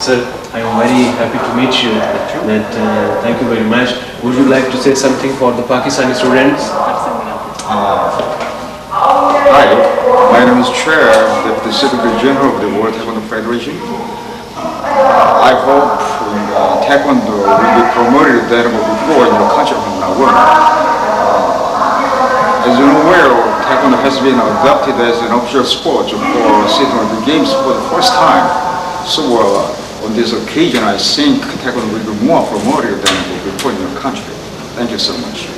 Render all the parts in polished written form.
Sir, I am very happy to meet you. Thank you very much. Would you like to say something for the Pakistani students? Hi, my name is Chair, Deputy Secretary General of the World Taekwondo Federation. I hope Taekwondo will be promoted than before in your country from now on. As you know well, Taekwondo has been adopted as an official sport for City Olympic Games for the first time. So on this occasion, I think Taekwondo will be more promoted than before in your country. Thank you so much.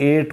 8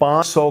500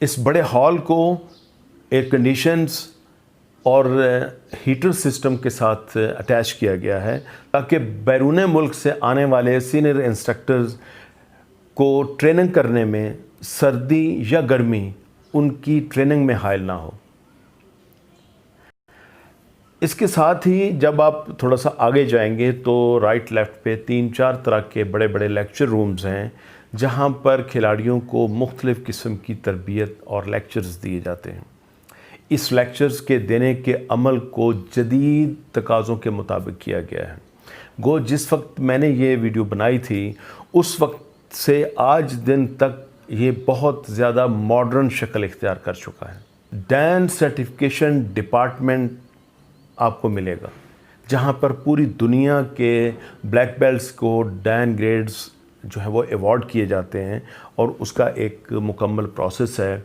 اس بڑے hall کو year conditions اور heater system کے ساتھ attach کیا گیا ہے تاکہ بیرون ملک سے آنے والے سینئر انسٹرکٹرز کو ٹریننگ کرنے میں سردی یا گرمی ان کی ٹریننگ میں حائل نہ ہو۔ اس کے ساتھ ہی جب آپ تھوڑا سا آگے جائیں گے تو رائٹ لیفٹ پہ 3-4 طرح کے بڑے بڑے لیکچر رومز ہیں جہاں پر کھلاڑیوں کو مختلف قسم کی تربیت اور لیکچرز دیے جاتے ہیں۔ اس لیکچرز کے دینے کے عمل کو جدید تقاضوں کے مطابق کیا گیا ہے۔ گو جس وقت میں نے یہ ویڈیو بنائی تھی اس وقت سے آج دن تک یہ بہت زیادہ ماڈرن شکل اختیار کر چکا ہے۔ ڈین سرٹیفکیشن ڈپارٹمنٹ آپ کو ملے گا جہاں پر پوری دنیا کے بلیک بیلٹس کو ڈین گریڈز جو ہے وہ ایوارڈ کیے جاتے ہیں اور اس کا ایک مکمل پروسیس ہے۔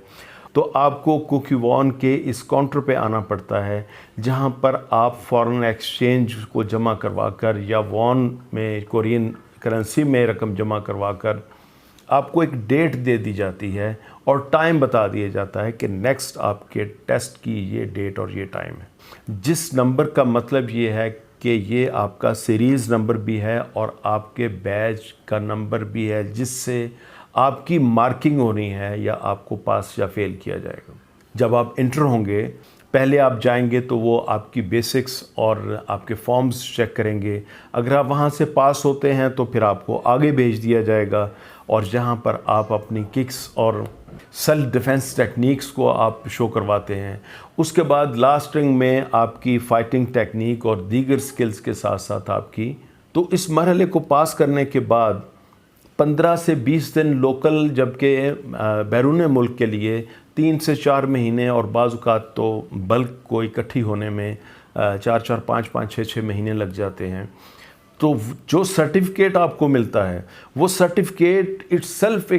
تو آپ کو کوکیوان کے اس کاؤنٹر پہ آنا پڑتا ہے جہاں پر آپ فارن ایکسچینج کو جمع کروا کر یا وان میں کورین کرنسی میں رقم جمع کروا کر آپ کو ایک ڈیٹ دے دی جاتی ہے اور ٹائم بتا دیا جاتا ہے کہ نیکسٹ آپ کے ٹیسٹ کی یہ ڈیٹ اور یہ ٹائم ہے۔ جس نمبر کا مطلب یہ ہے کہ یہ آپ کا سیریز نمبر بھی ہے اور آپ کے بیچ کا نمبر بھی ہے جس سے آپ کی مارکنگ ہونی ہے یا آپ کو پاس یا فیل کیا جائے گا۔ جب آپ انٹر ہوں گے پہلے آپ جائیں گے تو وہ آپ کی بیسکس اور آپ کے فارمز چیک کریں گے۔ اگر آپ وہاں سے پاس ہوتے ہیں تو پھر آپ کو آگے بھیج دیا جائے گا اور جہاں پر آپ اپنی ککس اور سیلف ڈیفنس ٹیکنیکس کو آپ شو کرواتے ہیں۔ اس کے بعد لاسٹنگ میں آپ کی فائٹنگ ٹیکنیک اور دیگر سکلز کے ساتھ ساتھ آپ کی تو اس مرحلے کو پاس کرنے کے بعد 15 سے 20 دن لوکل جبکہ بیرون ملک کے لیے 3 سے 4 مہینے اور بعض اوقات تو بلک کو اکٹھی ہونے میں 4-4 5-5 6-6 مہینے لگ جاتے ہیں۔ تو جو سرٹیفکیٹ آپ کو ملتا ہے وہ سرٹیفکیٹ اٹ سیلف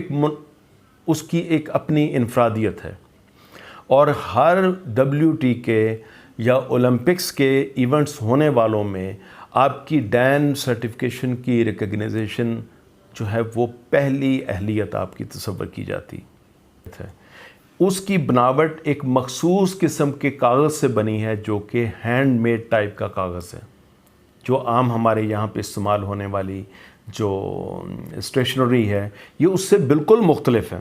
اس کی ایک اپنی انفرادیت ہے اور ہر WT کے یا اولمپکس کے ایونٹس ہونے والوں میں آپ کی ڈین سرٹیفکیشن کی ریکگنائزیشن جو ہے وہ پہلی اہلیت آپ کی تصور کی جاتی ہے۔ اس کی بناوٹ ایک مخصوص قسم کے کاغذ سے بنی ہے جو کہ ہینڈ میڈ ٹائپ کا کاغذ ہے، جو عام ہمارے یہاں پہ استعمال ہونے والی جو اسٹیشنری ہے یہ اس سے بالکل مختلف ہے۔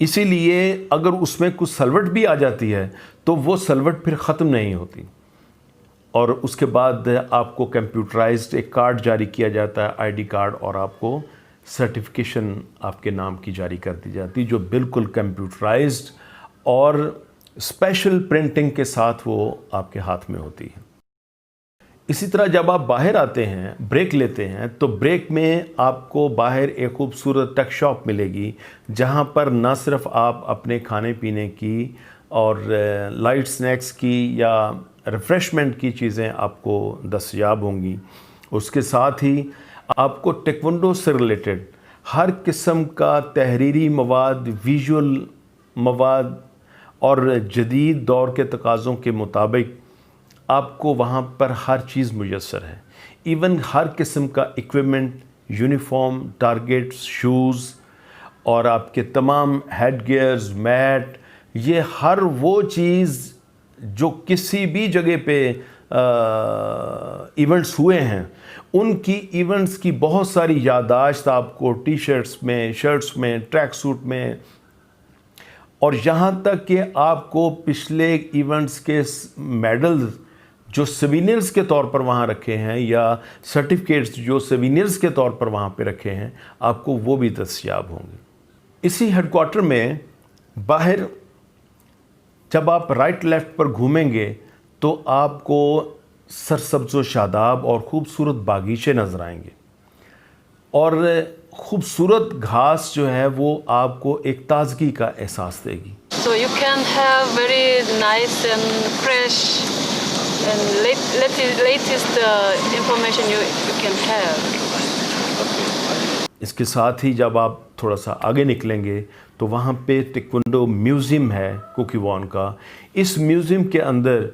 اسی لیے اگر اس میں کچھ سلوٹ بھی آ جاتی ہے تو وہ سلوٹ پھر ختم نہیں ہوتی اور اس کے بعد آپ کو کمپیوٹرائزڈ ایک کارڈ جاری کیا جاتا ہے ID کارڈ اور آپ کو سرٹیفکیشن آپ کے نام کی جاری کر دی جاتی جو بالکل کمپیوٹرائزڈ اور اسپیشل پرنٹنگ کے ساتھ وہ آپ کے ہاتھ میں ہوتی ہے۔ اسی طرح جب آپ باہر آتے ہیں بریک لیتے ہیں تو بریک میں آپ کو باہر ایک خوبصورت ٹیک شاپ ملے گی جہاں پر نہ صرف آپ اپنے کھانے پینے کی اور لائٹ سنیکس کی یا ریفریشمنٹ کی چیزیں آپ کو دستیاب ہوں گی، اس کے ساتھ ہی آپ کو ٹیکوانڈو سے ریلیٹڈ ہر قسم کا تحریری مواد، ویژول مواد اور جدید دور کے تقاضوں کے مطابق آپ کو وہاں پر ہر چیز میسر ہے۔ ایون ہر قسم کا ایکوپمنٹ، یونیفارم، ٹارگیٹس، شوز اور آپ کے تمام ہیڈ گیئرز، میٹ، یہ ہر وہ چیز جو کسی بھی جگہ پہ ایونٹس ہوئے ہیں ان کی ایونٹس کی بہت ساری یادداشت آپ کو ٹی شرٹس میں، شرٹس میں، ٹریک سوٹ میں اور یہاں تک کہ آپ کو پچھلے ایونٹس کے میڈلز جو سیوینئرز کے طور پر وہاں رکھے ہیں یا سرٹیفکیٹس جو سیوینئرز کے طور پر وہاں پہ رکھے ہیں آپ کو وہ بھی دستیاب ہوں گے۔ اسی ہیڈ کوارٹر میں باہر جب آپ رائٹ لیفٹ پر گھومیں گے تو آپ کو سرسبز و شاداب اور خوبصورت باغیچے نظر آئیں گے اور خوبصورت گھاس جو ہے وہ آپ کو ایک تازگی کا احساس دے گی۔ So you can have very nice and fresh and latest information you can have. اس کے ساتھ ہی جب آپ تھوڑا سا آگے نکلیں گے تو وہاں پہ ٹیکوانڈو میوزیم ہے کوکیوان کا۔ اس میوزیم کے اندر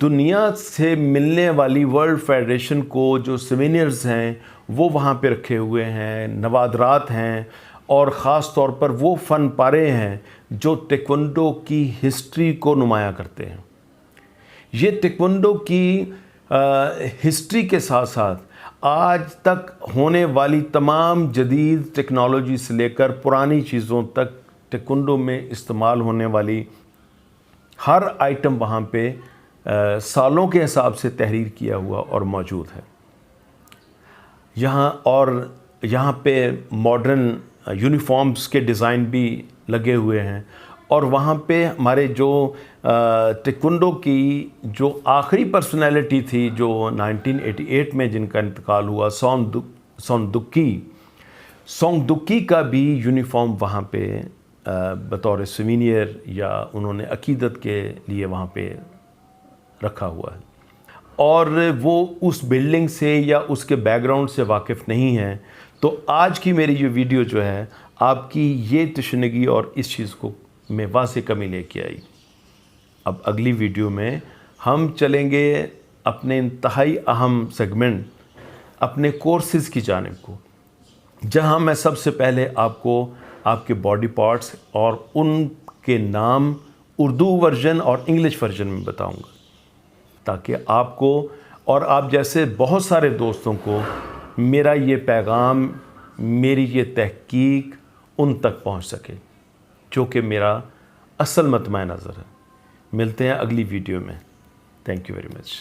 دنیا سے ملنے والی ورلڈ فیڈریشن کو جو سیوینئرز ہیں وہ وہاں پہ رکھے ہوئے ہیں، نوادرات ہیں اور خاص طور پر وہ فن پارے ہیں جو ٹیکوانڈو کی ہسٹری کو نمایاں کرتے ہیں۔ یہ ٹیکوانڈو کی ہسٹری کے ساتھ ساتھ آج تک ہونے والی تمام جدید ٹیکنالوجی سے لے کر پرانی چیزوں تک ٹیکوانڈو میں استعمال ہونے والی ہر آئٹم وہاں پہ سالوں کے حساب سے تحریر کیا ہوا اور موجود ہے یہاں پہ ماڈرن یونیفارمز کے ڈیزائن بھی لگے ہوئے ہیں، اور وہاں پہ ہمارے جو ٹیکوانڈو کی جو آخری پرسنالٹی تھی جو 1988 میں جن کا انتقال ہوا، سونگ دکی کا بھی یونیفارم وہاں پہ بطور سوینئر یا انہوں نے عقیدت کے لیے وہاں پہ رکھا ہوا ہے، اور وہ اس بلڈنگ سے یا اس کے بیک گراؤنڈ سے واقف نہیں ہیں، تو آج کی میری یہ ویڈیو جو ہے آپ کی یہ تشنگی اور اس چیز کو میں واضح کمی لے کے آئی۔ اب اگلی ویڈیو میں ہم چلیں گے اپنے انتہائی اہم سیگمنٹ اپنے کورسز کی جانب کو، جہاں میں سب سے پہلے آپ کو آپ کے باڈی پارٹس اور ان کے نام اردو ورژن اور انگلش ورژن میں بتاؤں گا، تاکہ آپ کو اور آپ جیسے بہت سارے دوستوں کو میرا یہ پیغام، میری یہ تحقیق ان تک پہنچ سکے، جو کہ میرا اصل مطمع نظر ہے۔ ملتے ہیں اگلی ویڈیو میں۔ Thank you very much.